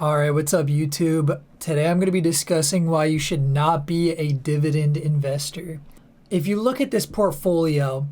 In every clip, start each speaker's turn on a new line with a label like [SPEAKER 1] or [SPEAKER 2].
[SPEAKER 1] All right, what's up, YouTube? Today I'm going to be discussing why you should not be a dividend investor. If you look at this portfolio,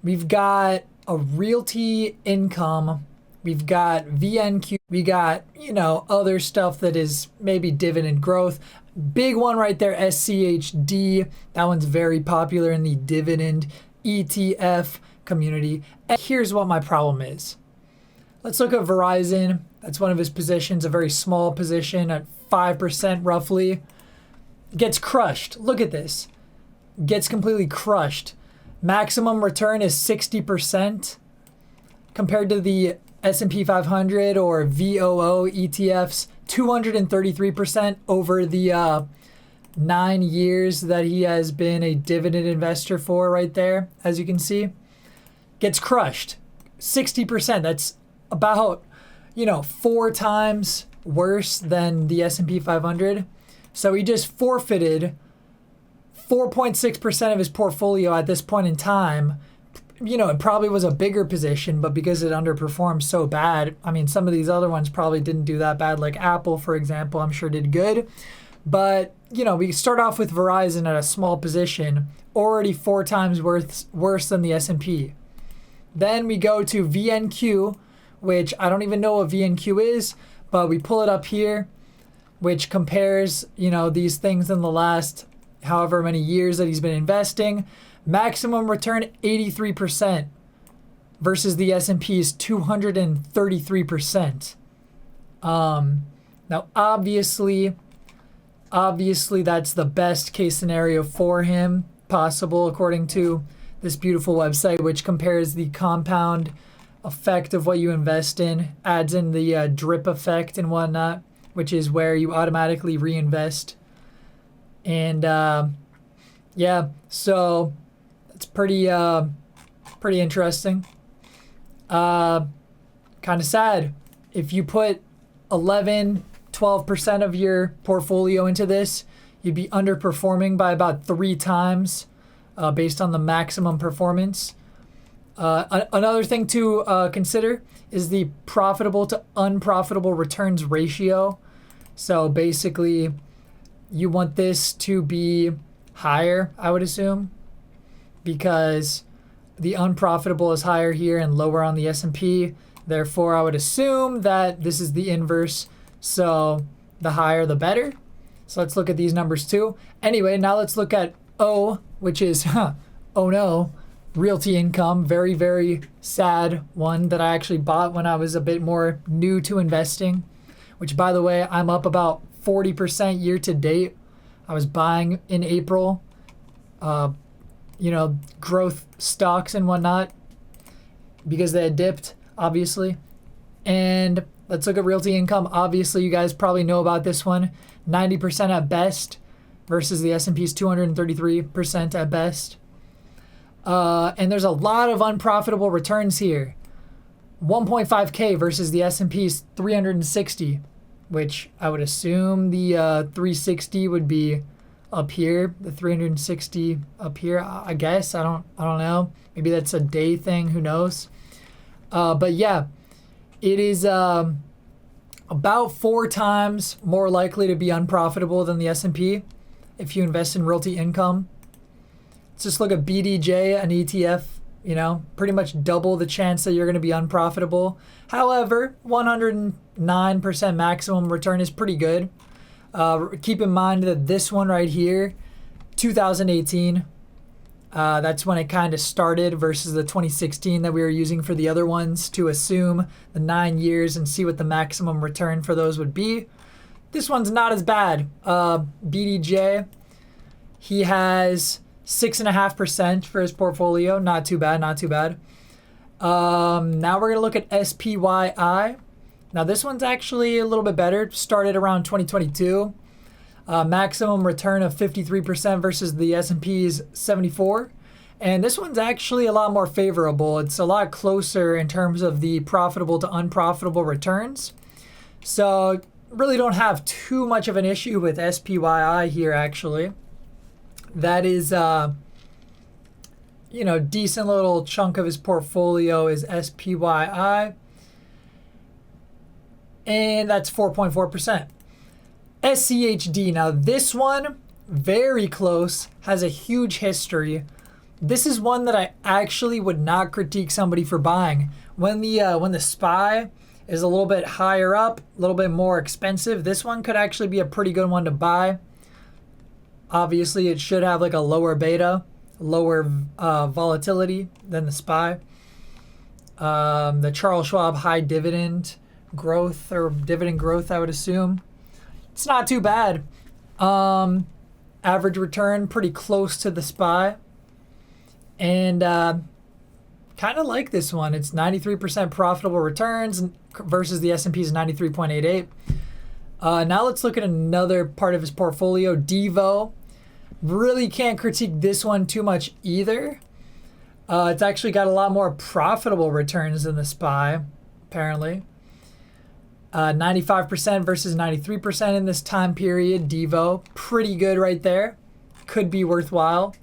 [SPEAKER 1] we've got a realty income, we've got VNQ, we got, other stuff that is maybe dividend growth. Big one right there, SCHD. That one's very popular in the dividend ETF community. And here's what my problem is. Let's look at Verizon. That's one of his positions, a very small position at 5% roughly. Gets crushed. Look at this. Gets completely crushed. Maximum return is 60% compared to the S&P 500 or VOO ETFs, 233% over the 9 years that he has been a dividend investor for right there, as you can see. Gets crushed. 60%. That's about 4 times worse than the S&P 500. So he just forfeited 4.6% of his portfolio at this point in time. It probably was a bigger position, but because it underperformed so bad, some of these other ones probably didn't do that bad, like Apple, for example, I'm sure did good. But, we start off with Verizon at a small position, already 4 times worse than the S&P. Then we go to VNQ, which I don't even know what VNQ is, but we pull it up here, which compares, these things in the last however many years that he's been investing. Maximum return 83% versus the S&P's 233%. Now, obviously that's the best case scenario for him possible according to this beautiful website, which compares the compound effect of what you invest in, adds in the drip effect and whatnot, which is where you automatically reinvest. And so it's pretty interesting. Kind of sad. If you put 12% of your portfolio into this, you'd be underperforming by about 3 times based on the maximum performance. Another thing to consider is the profitable to unprofitable returns ratio. So basically, you want this to be higher, I would assume, because the unprofitable is higher here and lower on the S&P. Therefore, I would assume that this is the inverse. So the higher, the better. So let's look at these numbers too. Anyway, now let's look at O, which is, oh no, realty income. Very, very sad one that I actually bought when I was a bit more new to investing, which, by the way, I'm up about 40% year to date. I was buying in April, growth stocks and whatnot because they had dipped, obviously. And let's look at realty income. Obviously, you guys probably know about this one. 90% at best versus the S&P's 233% at best. And there's a lot of unprofitable returns here. 1.5K versus the S&P's 360, which I would assume the 360 would be up here. The 360 up here, I guess. I don't know. Maybe that's a day thing. Who knows? But yeah, it is about 4 times more likely to be unprofitable than the S&P if you invest in realty income. Let's just look at BDJ, an ETF, pretty much double the chance that you're going to be unprofitable. However, 109% maximum return is pretty good. Keep in mind that this one right here, 2018, that's when it kind of started versus the 2016 that we were using for the other ones to assume the 9 years and see what the maximum return for those would be. This one's not as bad. BDJ, he has 6.5% for his portfolio. Not too bad, not too bad. Now we're going to look at SPYI. Now this one's actually a little bit better. Started around 2022. Maximum return of 53% versus the S&P's 74%. And this one's actually a lot more favorable. It's a lot closer in terms of the profitable to unprofitable returns. So really don't have too much of an issue with SPYI here, actually. That is, decent little chunk of his portfolio is SPYI. and that's 4.4%. SCHD, now this one, very close, has a huge history. This is one that I actually would not critique somebody for buying. When the SPY is a little bit higher up, a little bit more expensive, this one could actually be a pretty good one to buy. Obviously, it should have like a lower beta, lower volatility than the SPY. The Charles Schwab high dividend growth, or dividend growth, I would assume. It's not too bad. Average return pretty close to the SPY. And kind of like this one. It's 93% profitable returns versus the S&P's 93.88. Now let's look at another part of his portfolio, Devo. Really can't critique this one too much either. It's actually got a lot more profitable returns than the SPY, apparently. 95% versus 93% in this time period. Devo, pretty good right there. Could be worthwhile.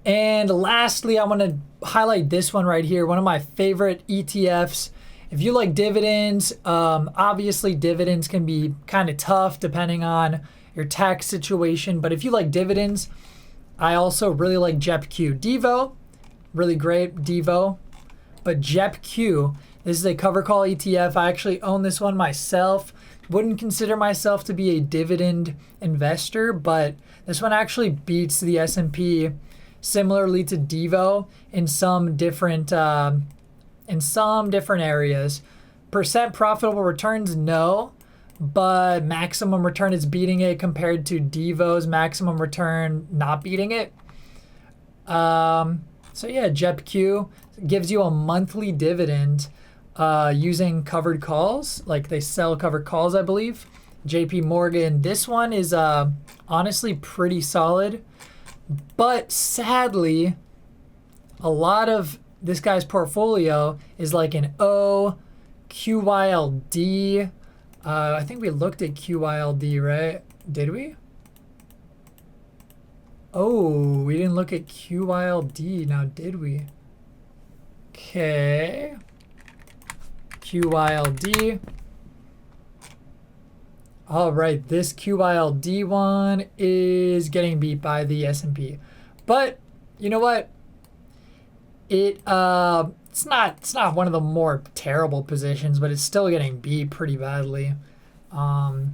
[SPEAKER 1] And lastly, I want to highlight this one right here, one of my favorite ETFs. If you like dividends, obviously dividends can be kind of tough depending on your tax situation. But if you like dividends, I also really like JEPQ. Devo, really great, Devo. But JEPQ, this is a cover call ETF. I actually own this one myself. Wouldn't consider myself to be a dividend investor, but this one actually beats the S&P similarly to Devo in some different areas. Percent profitable returns, no, but maximum return is beating it compared to Devo's maximum return not beating it. So yeah, JEPQ gives you a monthly dividend using covered calls. Like they sell covered calls, I believe. JP Morgan, this one is honestly pretty solid. But sadly, a lot of this guy's portfolio is like an O, QYLD. I think we looked at QYLD, right? Did we? Oh, we didn't look at QYLD. Now, did we? Okay. QYLD. All right, this QYLD one is getting beat by the S&P. But you know what? It's not one of the more terrible positions, but it's still getting beat pretty badly. So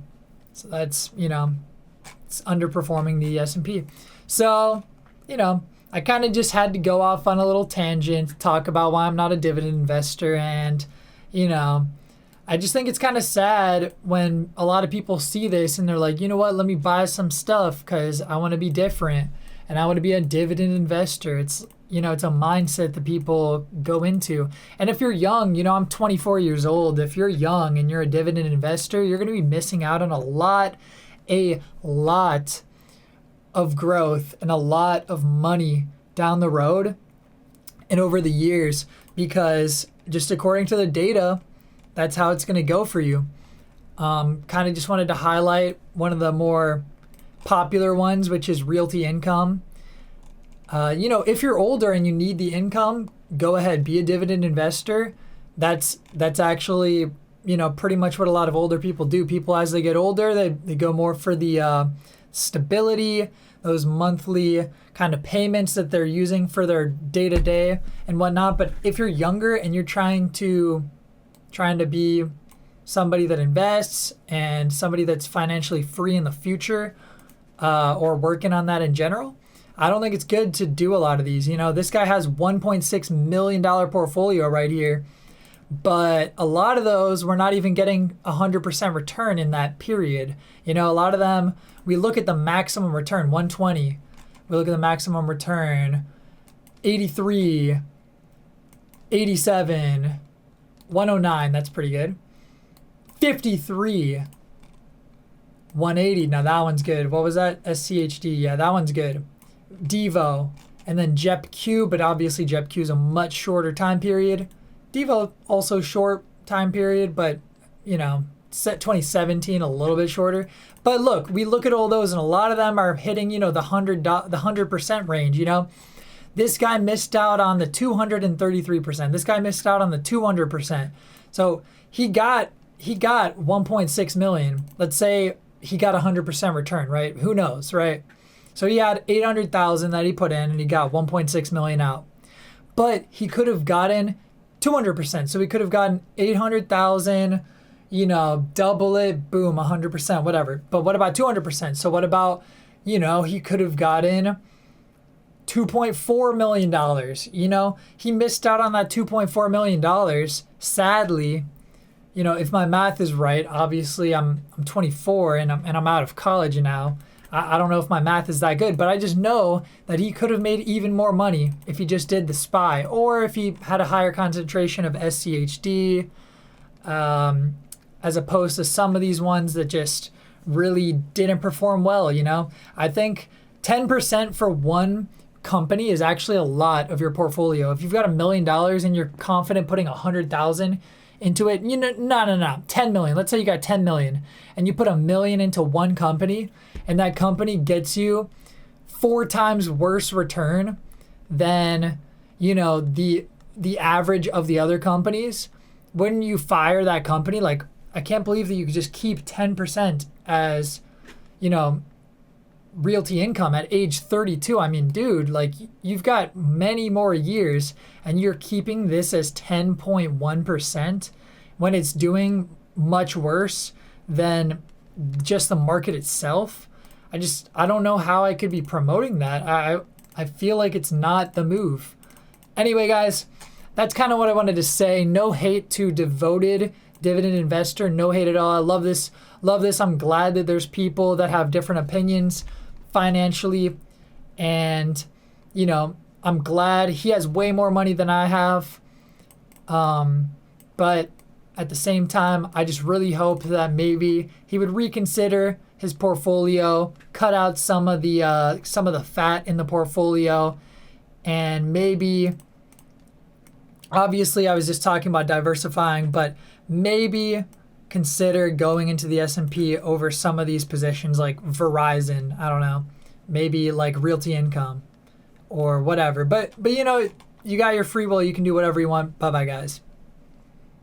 [SPEAKER 1] that's, it's underperforming the S&P. So, I kind of just had to go off on a little tangent to talk about why I'm not a dividend investor. And, I just think it's kind of sad when a lot of people see this and they're like, you know what, let me buy some stuff because I want to be different and I want to be a dividend investor. It's, it's a mindset that people go into. And if you're young, I'm 24 years old. If you're young and you're a dividend investor, you're going to be missing out on a lot of growth and a lot of money down the road and over the years, because just according to the data, that's how it's going to go for you. Kind of just wanted to highlight one of the more popular ones, which is realty income. If you're older and you need the income, go ahead, be a dividend investor. That's actually, pretty much what a lot of older people do. People, as they get older, they go more for the stability, those monthly kind of payments that they're using for their day-to-day and whatnot. But if you're younger and you're trying to be somebody that invests and somebody that's financially free in the future, or working on that in general, I don't think it's good to do a lot of these. This guy has $1.6 million portfolio right here, but a lot of those we're not even getting 100% return in that period. A lot of them, we look at the maximum return, 120. We look at the maximum return, 83, 87, 109, that's pretty good. 53, 180, now that one's good. What was that? SCHD, yeah, that one's good. Devo, and then JEPQ, but obviously JEPQ is a much shorter time period. Devo also short time period, but set 2017 a little bit shorter. But look, we look at all those, and a lot of them are hitting the 100% range. This guy missed out on the 233%. This guy missed out on the 200%. So he got he got 1.6 million. Let's say he got 100% return, right? Who knows, right? So he had 800,000 that he put in and he got 1.6 million out. But he could have gotten 200%. So he could have gotten 800,000, you know, double it, boom, 100%, whatever. But what about 200%? So what about, you know, he could have gotten $2.4 million. You know, he missed out on that $2.4 million. Sadly, you know, if my math is right, obviously I'm 24 and I'm out of college now. I don't know if my math is that good, but I just know that he could have made even more money if he just did the SPY, or if he had a higher concentration of SCHD, as opposed to some of these ones that just really didn't perform well, you know? I think 10% for one company is actually a lot of your portfolio. If you've got $1 million and you're confident putting 100,000 into it, you know, no, 10 million. Let's say you got 10 million and you put $1 million into one company, and that company gets you 4 times worse return than, you know, the average of the other companies. When you fire that company, like, I can't believe that you could just keep 10% as, you know, realty income at age 32. I mean, dude, like, you've got many more years and you're keeping this as 10.1% when it's doing much worse than just the market itself. I don't know how I could be promoting that. I feel like it's not the move. Anyway, guys, that's kind of what I wanted to say. No hate to devoted dividend investor. No hate at all. I love this. I'm glad that there's people that have different opinions financially, and, you know, I'm glad he has way more money than I have. But at the same time, I just really hope that maybe he would reconsider his portfolio, cut out some of the fat in the portfolio, and maybe, obviously I was just talking about diversifying, but maybe consider going into the S&P over some of these positions like Verizon, I don't know, maybe like Realty Income or whatever. But you know, you got your free will, you can do whatever you want. Bye-bye, guys.